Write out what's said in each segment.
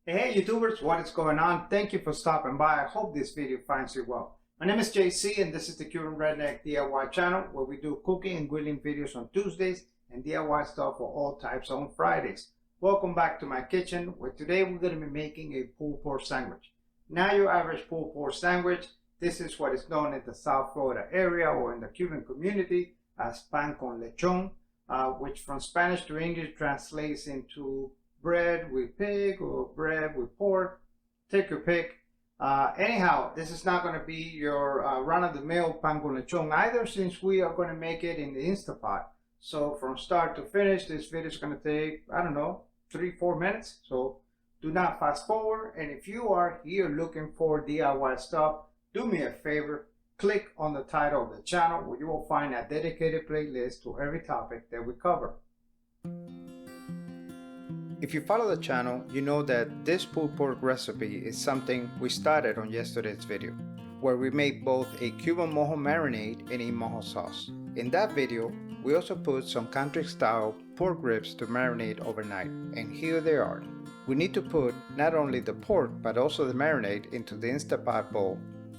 Hey YouTubers, what is going on? Thank you for stopping by. I hope this video finds you well. My name is JC and this is the Cuban Redneck DIY channel where we do cooking and grilling videos on Tuesdays and DIY stuff for all types on Fridays. Welcome back to my kitchen where today we're going to be making a pulled pork sandwich. Not your average pulled pork sandwich. This is what is known in the South Florida area or in the Cuban community as pan con lechon, which from Spanish to English translates into bread with pig or bread with pork. Take your pick. Anyhow, this is not going to be your run-of-the-mill pan con lechon either, since we are going to make it in the Instant Pot. So from start to finish, this video is going to take, I don't know, 3-4 minutes. So do not fast forward. And if you are here looking for DIY stuff, do me a favor. Click on the title of the channel where you will find a dedicated playlist to every topic that we cover. If you follow the channel, you know that this pulled pork recipe is something we started on yesterday's video, where we made both a Cuban Mojo marinade and a Mojo sauce. In that video, we also put some country-style pork ribs to marinate overnight, and here they are. We need to put not only the pork but also the marinade into the Instant Pot bowl.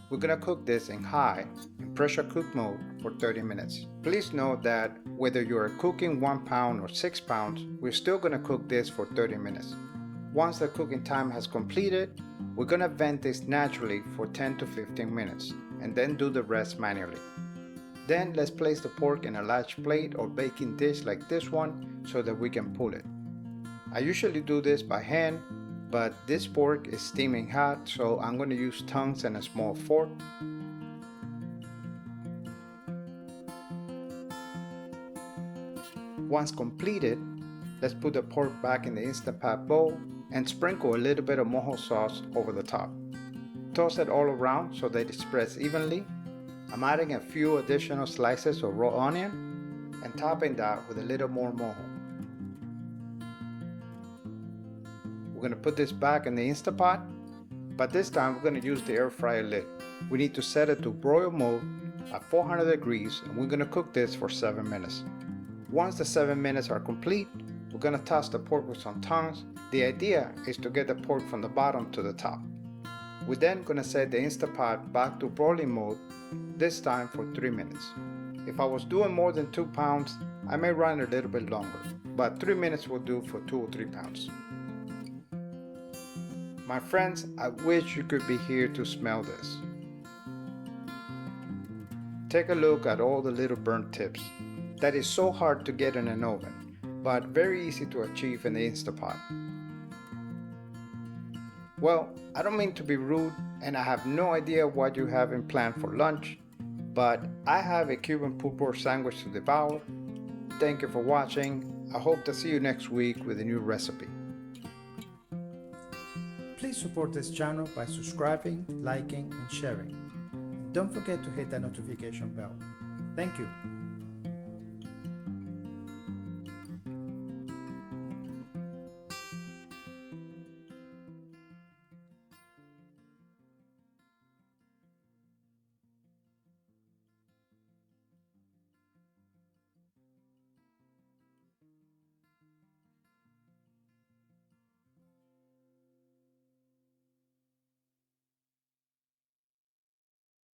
We're gonna cook this in high and pressure cook mode for 30 minutes. Please note that whether you are cooking 1 pound or 6 pounds, we're still gonna cook this for 30 minutes. Once the cooking time has completed, we're gonna vent this naturally for 10 to 15 minutes and then do the rest manually. Then let's place the pork in a large plate or baking dish like this one so that we can pull it. I usually do this by hand, but this pork is steaming hot, so I'm going to use tongs and a small fork. Once completed, let's put the pork back in the Instant Pot bowl and sprinkle a little bit of Mojo sauce over the top. Toss it all around so that it spreads evenly. I'm adding a few additional slices of raw onion and topping that with a little more Mojo. We're going to put this back in the Instant Pot, but this time we're going to use the air fryer lid. We need to set it to broil mode at 400 degrees and we're going to cook this for 7 minutes. Once the 7 minutes are complete, we're going to toss the pork with some tongs. The idea is to get the pork from the bottom to the top. We're then going to set the Instant Pot back to broiling mode, this time for 3 minutes. If I was doing more than 2 pounds, I may run a little bit longer, but 3 minutes will do for 2 or 3 pounds. My friends, I wish you could be here to smell this. Take a look at all the little burnt tips. That is so hard to get in an oven, but very easy to achieve in the Instant Pot. Well, I don't mean to be rude and I have no idea what you have in plan for lunch, but I have a Cuban pulled pork sandwich to devour. Thank you for watching. I hope to see you next week with a new recipe. Please support this channel by subscribing, liking, and sharing. Don't forget to hit that notification bell. Thank you.